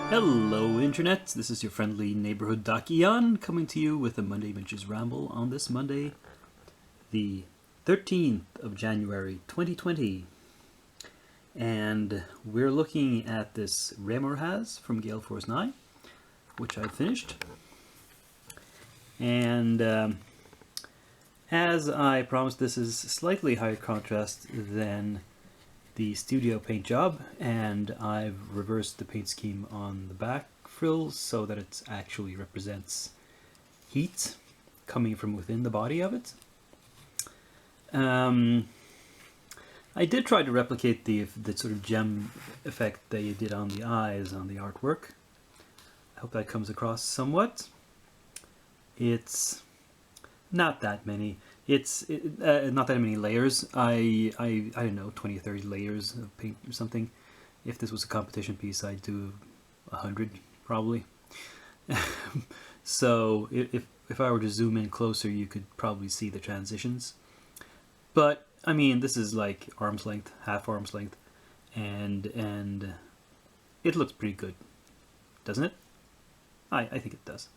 Hello Internet, this is your friendly neighborhood Dakian coming to you with a Monday Adventures Ramble on this Monday, the 13th of January 2020. And we're looking at this Ramble has from Gale Force 9, which I finished. And as I promised, this is slightly higher contrast than the studio paint job, and I've reversed the paint scheme on the back frills so that it actually represents heat coming from within the body of it. I did try to replicate the sort of gem effect they did on the eyes on the artwork. I hope that comes across somewhat. It's not that many. It's not that many layers. I don't know, 20 or 30 layers of paint or something. If this was a competition piece, I'd do 100 probably. So if I were to zoom in closer, you could probably see the transitions. But I mean, this is like arm's length, half arm's length, and it looks pretty good, doesn't it? I think it does.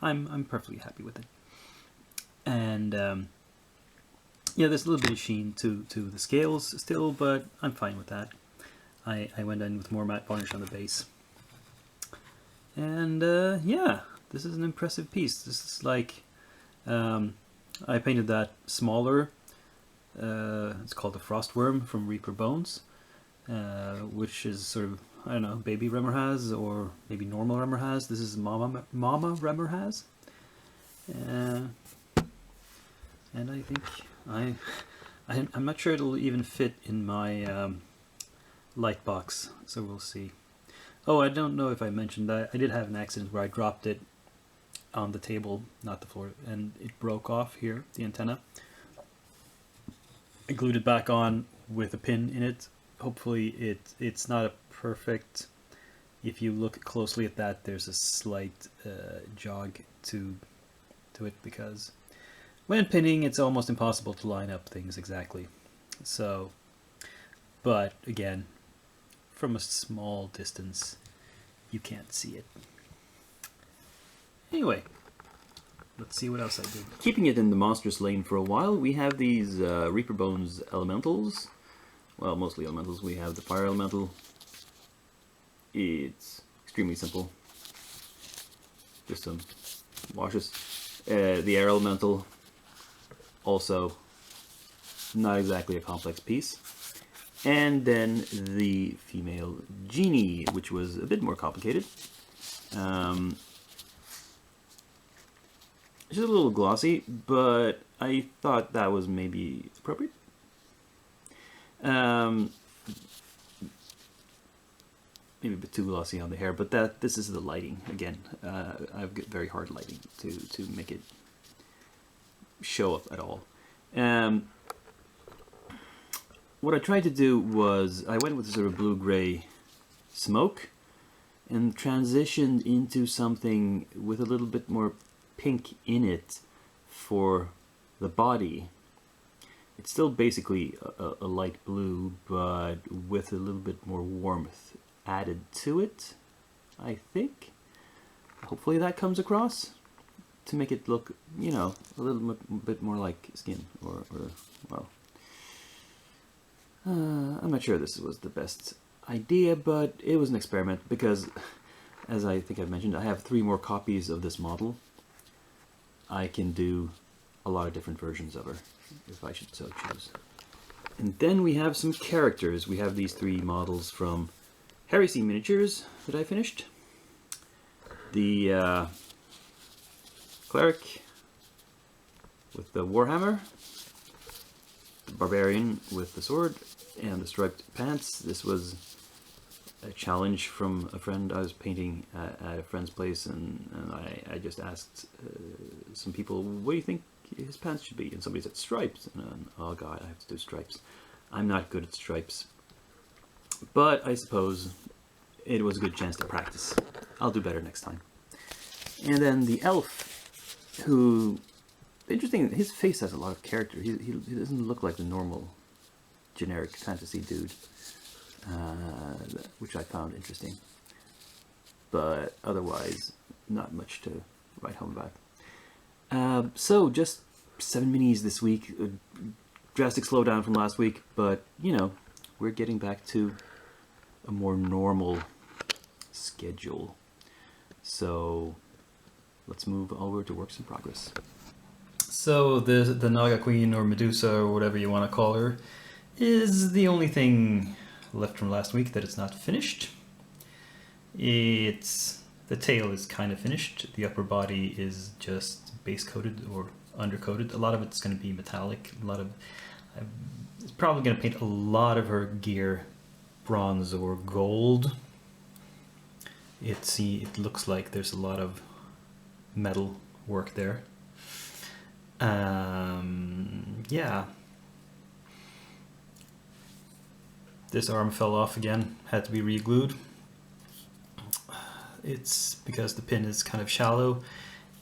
I'm perfectly happy with it. And yeah, there's a little bit of sheen to the scales still, but I'm fine with that. I went in with more matte varnish on the base. And yeah, this is an impressive piece. This is like, I painted that smaller, it's called the Frostworm from Reaper Bones, which is sort of, I don't know, baby Remmerhaz or maybe normal Remmerhaz. This is Mama Remmerhaz. And I think I'm not sure it'll even fit in my light box, so we'll see. Oh, I don't know if I mentioned that I did have an accident where I dropped it on the table, not the floor, and it broke off here, the antenna. I glued it back on with a pin in it. Hopefully it's not a perfect. If you look closely at that, there's a slight jog to it, because when pinning, it's almost impossible to line up things exactly. So, but again, from a small distance, you can't see it. Anyway, let's see what else I did. Keeping it in the monstrous lane for a while, we have these Reaper Bones elementals. Well, mostly elementals. We have the fire elemental. It's extremely simple. Just some washes. The air elemental. Also, not exactly a complex piece. And then the female genie, which was a bit more complicated. It's a little glossy, but I thought that was maybe appropriate. Maybe a bit too glossy on the hair, but this is the lighting again. I've got very hard lighting to make it show up at all. What I tried to do was I went with a sort of blue-gray smoke and transitioned into something with a little bit more pink in it for the body. It's still basically a light blue, but with a little bit more warmth added to it, I think. Hopefully that comes across to make it look, you know, a little bit more like skin, or well, I'm not sure this was the best idea, but it was an experiment because, as I think I've mentioned, I have 3 more copies of this model. I can do a lot of different versions of her, if I should so choose. And then we have some characters. We have these 3 models from Heresy Miniatures that I finished. The Cleric with the Warhammer, the Barbarian with the sword, and the striped pants. This was a challenge from a friend. I was painting at a friend's place, and I just asked some people, what do you think his pants should be? And somebody said stripes, and oh god, I have to do stripes. I'm not good at stripes, but I suppose it was a good chance to practice. I'll do better next time. And then the elf, who, interesting, his face has a lot of character. He doesn't look like the normal generic fantasy dude, which I found interesting. but otherwise not much to write home about. So just 7 minis this week. A drastic slowdown from last week, but you know, we're getting back to a more normal schedule. So let's move over to works in progress. So the Naga Queen, or Medusa, or whatever you want to call her, is the only thing left from last week that is not finished. The tail is kind of finished. The upper body is just base coated or undercoated. A lot of it's going to be metallic. It's probably going to paint a lot of her gear bronze or gold. It looks like there's a lot of metal work there. Yeah. This arm fell off again, had to be re-glued. It's because the pin is kind of shallow.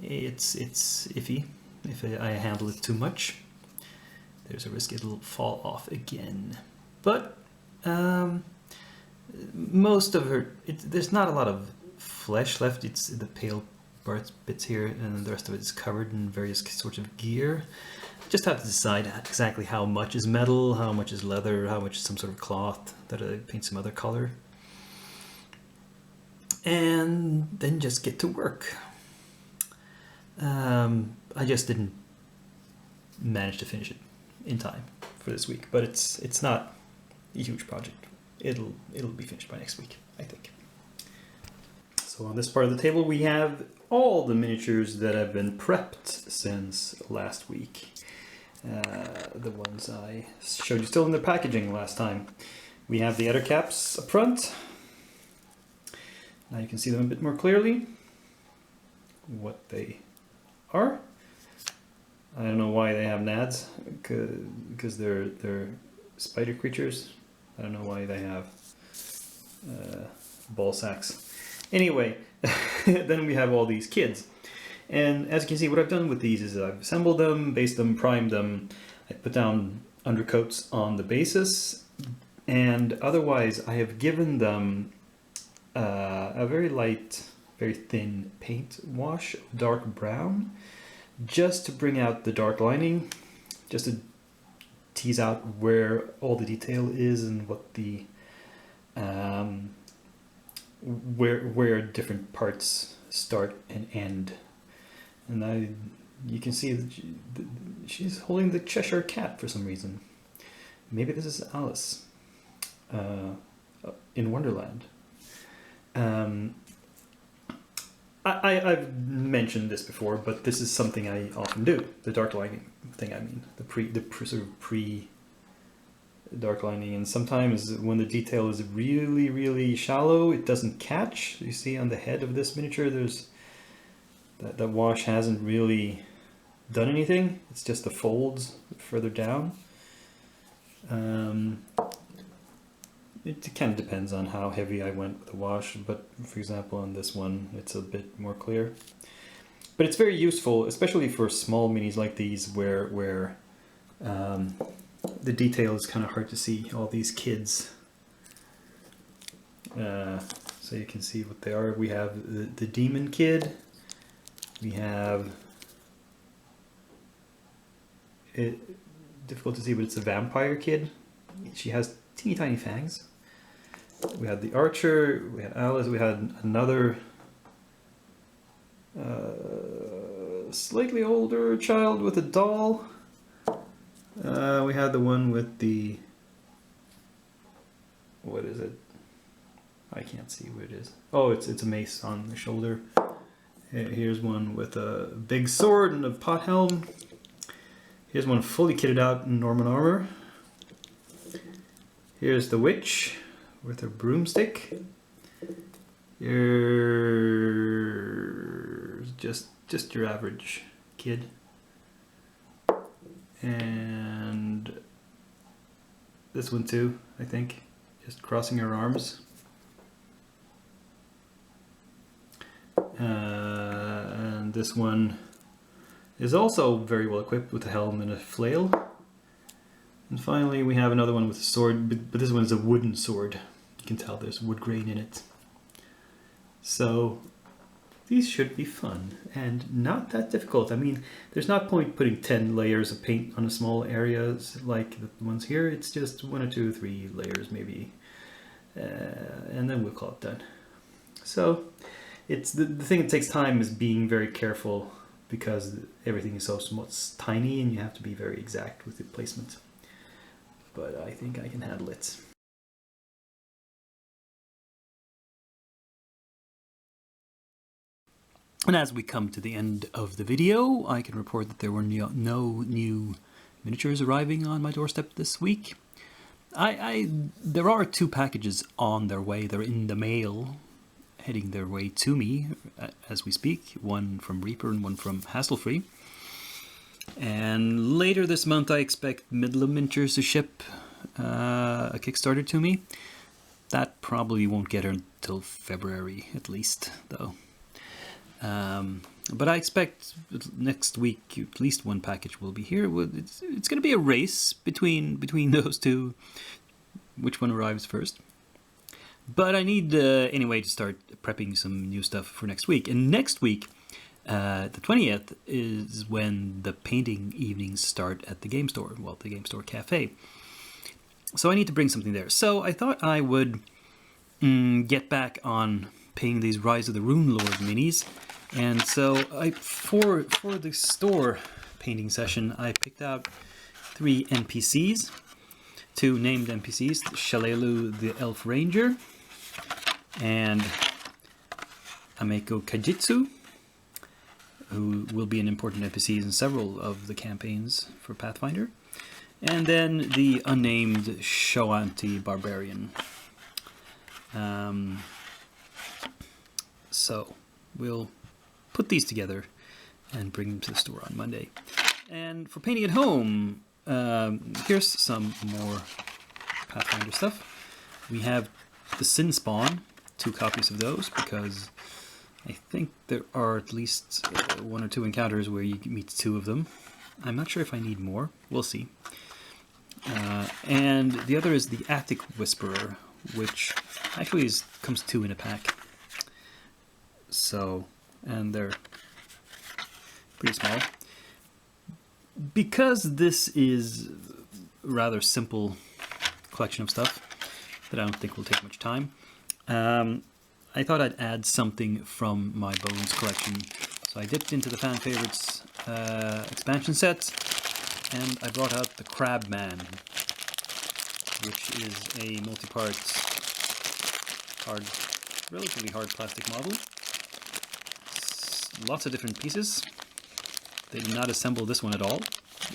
It's iffy. If I handle it too much, there's a risk it'll fall off again. But most of her, there's not a lot of flesh left. It's the pale bits here, and the rest of it is covered in various sorts of gear. Just have to decide exactly how much is metal, how much is leather, how much is some sort of cloth that I paint some other color. And then just get to work. I just didn't manage to finish it in time for this week, but it's not a huge project. It'll be finished by next week, I think. So on this part of the table we have all the miniatures that have been prepped since last week. The ones I showed you still in the packaging last time. We have the editor caps up front. Now you can see them a bit more clearly, what they are. I don't know why they have nads, because they're spider creatures. I don't know why they have ball sacks. Anyway, then we have all these kids. And as you can see, what I've done with these is I've assembled them, based them, primed them. I put down undercoats on the basis, and otherwise I have given them a very light, very thin paint wash of dark brown, just to bring out the dark lining, just to tease out where all the detail is and what the where different parts start and end. And you can see that she's holding the Cheshire Cat for some reason. Maybe this is Alice in Wonderland. I've mentioned this before, but this is something I often do. The dark lining thing, I mean, the sort of pre-dark lining. And sometimes when the detail is really, really shallow, it doesn't catch. You see on the head of this miniature, there's that wash hasn't really done anything. It's just the folds further down. It kind of depends on how heavy I went with the wash, but for example on this one it's a bit more clear. But it's very useful, especially for small minis like these where the detail is kind of hard to see. All these kids. So you can see what they are. We have the demon kid. We have it, difficult to see, but it's a vampire kid. She has teeny tiny fangs. We had the archer, we had Alice, we had another slightly older child with a doll. We had the one with the, what is it? I can't see what it is. Oh, it's a mace on the shoulder. Here's one with a big sword and a pot helm. Here's one fully kitted out in Norman armor. Here's the witch with her broomstick. Here's just your average kid. And this one too, I think, just crossing her arms. And this one is also very well equipped with a helm and a flail. And finally we have another one with a sword, but this one is a wooden sword. You can tell there's wood grain in it. So these should be fun and not that difficult. I mean, there's not point putting 10 layers of paint on a small areas like the ones here. It's just 1 or 2 or 3 layers maybe, and then we'll call it done. So it's the thing that takes time is being very careful, because everything is so somewhat tiny and you have to be very exact with the placement. But I think I can handle it. And as we come to the end of the video, I can report that there were no new miniatures arriving on my doorstep this week. There are 2 packages on their way. They're in the mail, heading their way to me as we speak. One from Reaper and one from Hassle-Free. And later this month I expect Midland Miniatures to ship a Kickstarter to me. That probably won't get her until February at least, though. But I expect next week at least 1 package will be here. It's going to be a race between those 2, which one arrives first. But I need anyway to start prepping some new stuff for next week. And next week, the 20th, is when the painting evenings start at the game store. Well, the game store cafe. So I need to bring something there. So I thought I would get back on painting these Rise of the Rune Lord minis. And so for the store painting session, I picked out 3 NPCs, 2 named NPCs, Shalelu the Elf Ranger, and Ameko Kajitsu, who will be an important NPC in several of the campaigns for Pathfinder, and then the unnamed Shoanti Barbarian. So we'll put these together and bring them to the store on Monday. And for painting at home, here's some more Pathfinder stuff. We have the Sin Spawn, 2 copies of those, because I think there are at least 1 or 2 encounters where you meet 2 of them. I'm not sure if I need more. We'll see. And the other is the Attic Whisperer, which actually comes 2 in a pack. So, and they're pretty small. Because this is a rather simple collection of stuff that I don't think will take much time, I thought I'd add something from my Bones collection. So I dipped into the Fan Favorites expansion set, and I brought out the Crab Man, which is a multi-part, relatively hard plastic model. Lots of different pieces. They did not assemble this one at all.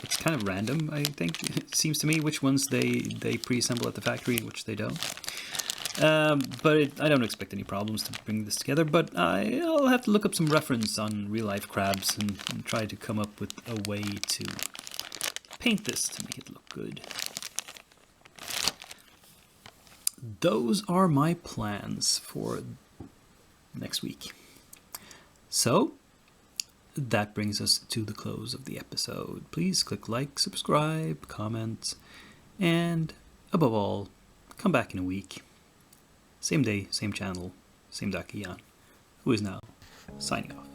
It's kind of random, I think. It seems to me which ones they pre-assemble at the factory, which they don't. But I don't expect any problems to bring this together, but I'll have to look up some reference on real-life crabs and try to come up with a way to paint this to make it look good. Those are my plans for next week. So, that brings us to the close of the episode. Please click like, subscribe, comment, and above all, come back in a week. Same day, same channel, same Dakiyan, who is now signing off.